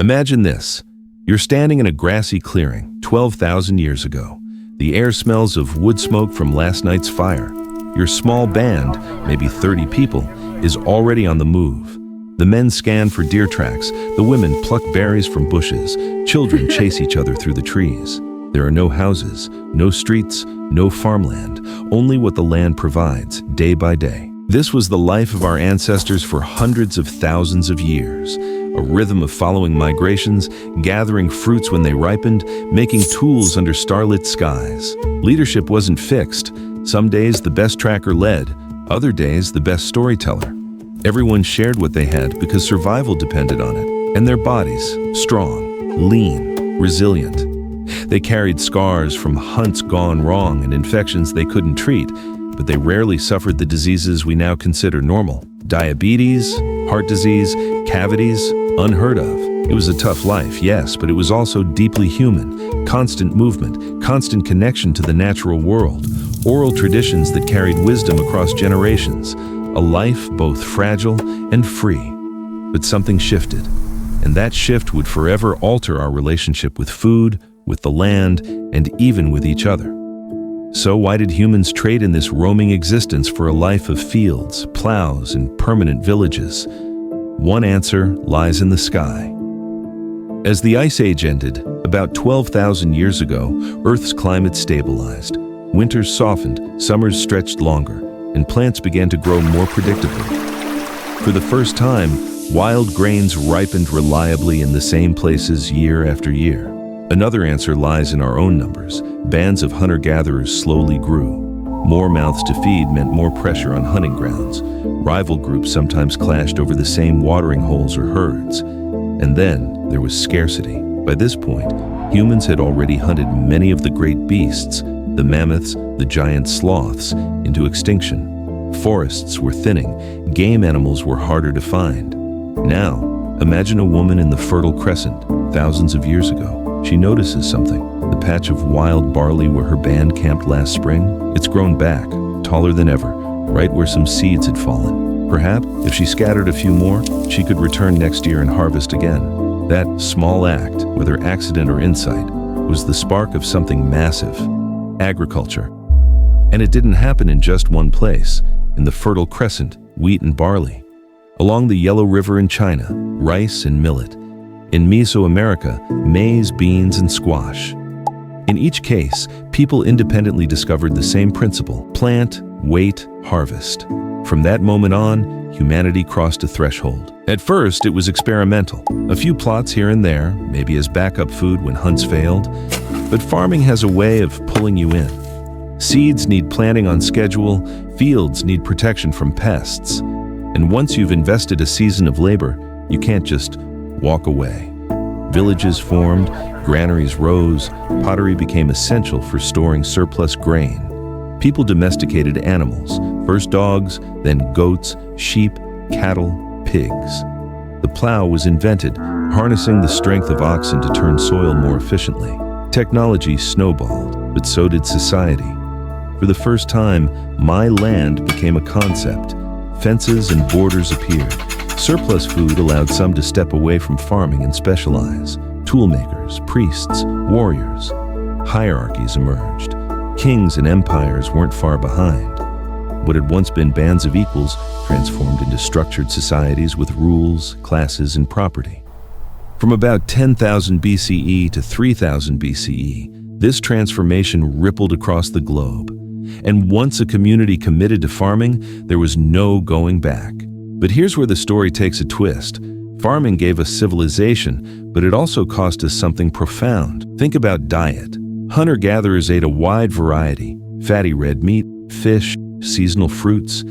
Imagine this. You're standing in a grassy clearing 12,000 years ago. The air smells of wood smoke from last night's fire. Your small band, maybe 30 people, is already on the move. The men scan for deer tracks, the women pluck berries from bushes, children chase each other through the trees. There are no houses, no streets, no farmland, only what the land provides, day by day. This was the life of our ancestors for hundreds of thousands of years. A rhythm of following migrations, gathering fruits when they ripened, making tools under starlit skies. Leadership wasn't fixed. Some days the best tracker led, other days the best storyteller. Everyone shared what they had because survival depended on it. And their bodies, strong, lean, resilient. They carried scars from hunts gone wrong and infections they couldn't treat, but they rarely suffered the diseases we now consider normal. Diabetes, heart disease, cavities, unheard of. It was a tough life, yes, but it was also deeply human. Constant movement, constant connection to the natural world, oral traditions that carried wisdom across generations. A life both fragile and free. But something shifted, and that shift would forever alter our relationship with food, with the land, and even with each other. So why did humans trade in this roaming existence for a life of fields, plows, and permanent villages? One answer lies in the sky. As the Ice Age ended, about 12,000 years ago, Earth's climate stabilized. Winters softened, summers stretched longer, and plants began to grow more predictably. For the first time, wild grains ripened reliably in the same places year after year. Another answer lies in our own numbers. Bands of hunter-gatherers slowly grew. More mouths to feed meant more pressure on hunting grounds. Rival groups sometimes clashed over the same watering holes or herds. And then there was scarcity. By this point, humans had already hunted many of the great beasts, the mammoths, the giant sloths, into extinction. Forests were thinning. Game animals were harder to find. Now, imagine a woman in the Fertile Crescent, thousands of years ago. She notices something. The patch of wild barley where her band camped last spring, it's grown back, taller than ever, right where some seeds had fallen. Perhaps, if she scattered a few more, she could return next year and harvest again. That small act, whether accident or insight, was the spark of something massive: agriculture. And it didn't happen in just one place. In the Fertile Crescent, wheat and barley. Along the Yellow River in China, rice and millet. In Mesoamerica, maize, beans, and squash. In each case, people independently discovered the same principle: plant, wait, harvest. From that moment on, humanity crossed a threshold. At first, it was experimental. A few plots here and there, maybe as backup food when hunts failed. But farming has a way of pulling you in. Seeds need planting on schedule, fields need protection from pests. And once you've invested a season of labor, you can't just walk away. Villages formed, granaries rose, pottery became essential for storing surplus grain. People domesticated animals, first dogs, then goats, sheep, cattle, pigs. The plow was invented, harnessing the strength of oxen to turn soil more efficiently. Technology snowballed, but so did society. For the first time, my land became a concept. Fences and borders appeared. Surplus food allowed some to step away from farming and specialize. Toolmakers, priests, warriors. Hierarchies emerged. Kings and empires weren't far behind. What had once been bands of equals transformed into structured societies with rules, classes, and property. From about 10,000 BCE to 3000 BCE, this transformation rippled across the globe. And once a community committed to farming, there was no going back. But here's where the story takes a twist. Farming gave us civilization, but it also cost us something profound. Think about diet. Hunter-gatherers ate a wide variety: fatty red meat, fish, seasonal fruits.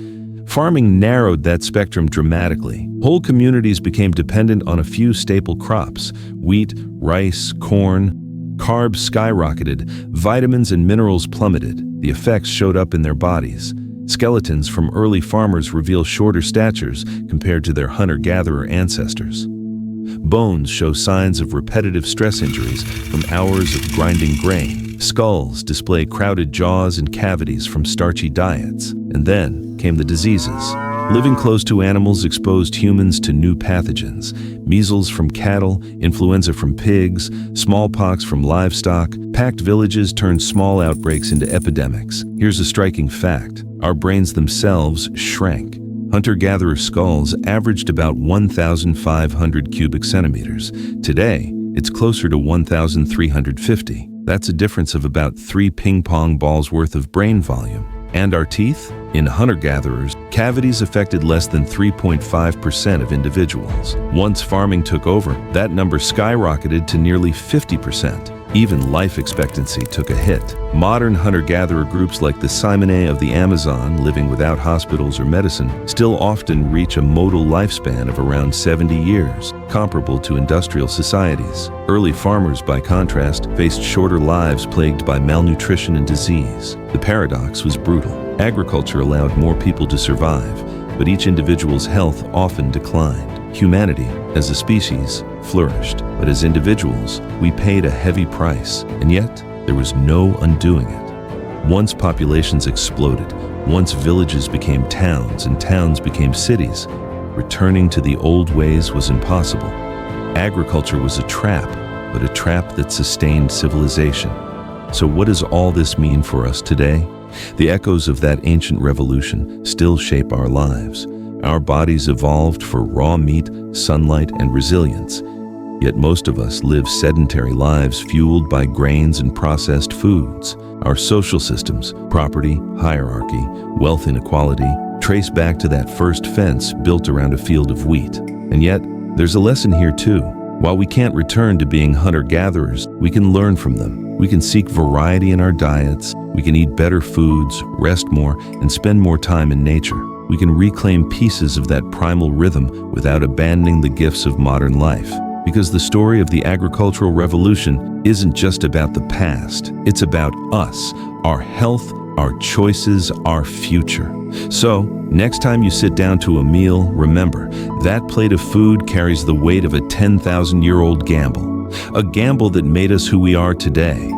Farming narrowed that spectrum dramatically. Whole communities became dependent on a few staple crops: wheat, rice, corn. Carbs skyrocketed, vitamins and minerals plummeted. The effects showed up in their bodies. Skeletons from early farmers reveal shorter statures compared to their hunter-gatherer ancestors. Bones show signs of repetitive stress injuries from hours of grinding grain. Skulls display crowded jaws and cavities from starchy diets. And then came the diseases. Living close to animals exposed humans to new pathogens. Measles from cattle, influenza from pigs, smallpox from livestock. Packed villages turned small outbreaks into epidemics. Here's a striking fact. Our brains themselves shrank. Hunter-gatherer skulls averaged about 1,500 cubic centimeters. Today, it's closer to 1,350. That's a difference of about 3 ping-pong balls worth of brain volume. And our teeth? In hunter-gatherers, cavities affected less than 3.5% of individuals. Once farming took over, that number skyrocketed to nearly 50%. Even life expectancy took a hit. Modern hunter-gatherer groups like the Simone of the Amazon, living without hospitals or medicine, still often reach a modal lifespan of around 70 years, comparable to industrial societies. Early farmers, by contrast, faced shorter lives plagued by malnutrition and disease. The paradox was brutal. Agriculture allowed more people to survive, but each individual's health often declined. Humanity, as a species, flourished, but as individuals, we paid a heavy price, and yet there was no undoing it. Once populations exploded, once villages became towns and towns became cities, returning to the old ways was impossible. Agriculture was a trap, but a trap that sustained civilization. So what does all this mean for us today? The echoes of that ancient revolution still shape our lives. Our bodies evolved for raw meat, sunlight, and resilience. Yet most of us live sedentary lives fueled by grains and processed foods. Our social systems, property, hierarchy, wealth inequality, trace back to that first fence built around a field of wheat. And yet, there's a lesson here too. While we can't return to being hunter-gatherers, we can learn from them. We can seek variety in our diets. We can eat better foods, rest more, and spend more time in nature. We can reclaim pieces of that primal rhythm without abandoning the gifts of modern life. Because the story of the agricultural revolution isn't just about the past. It's about us, our health, our choices, our future. So, next time you sit down to a meal, remember, that plate of food carries the weight of a 10,000-year-old gamble. A gamble that made us who we are today.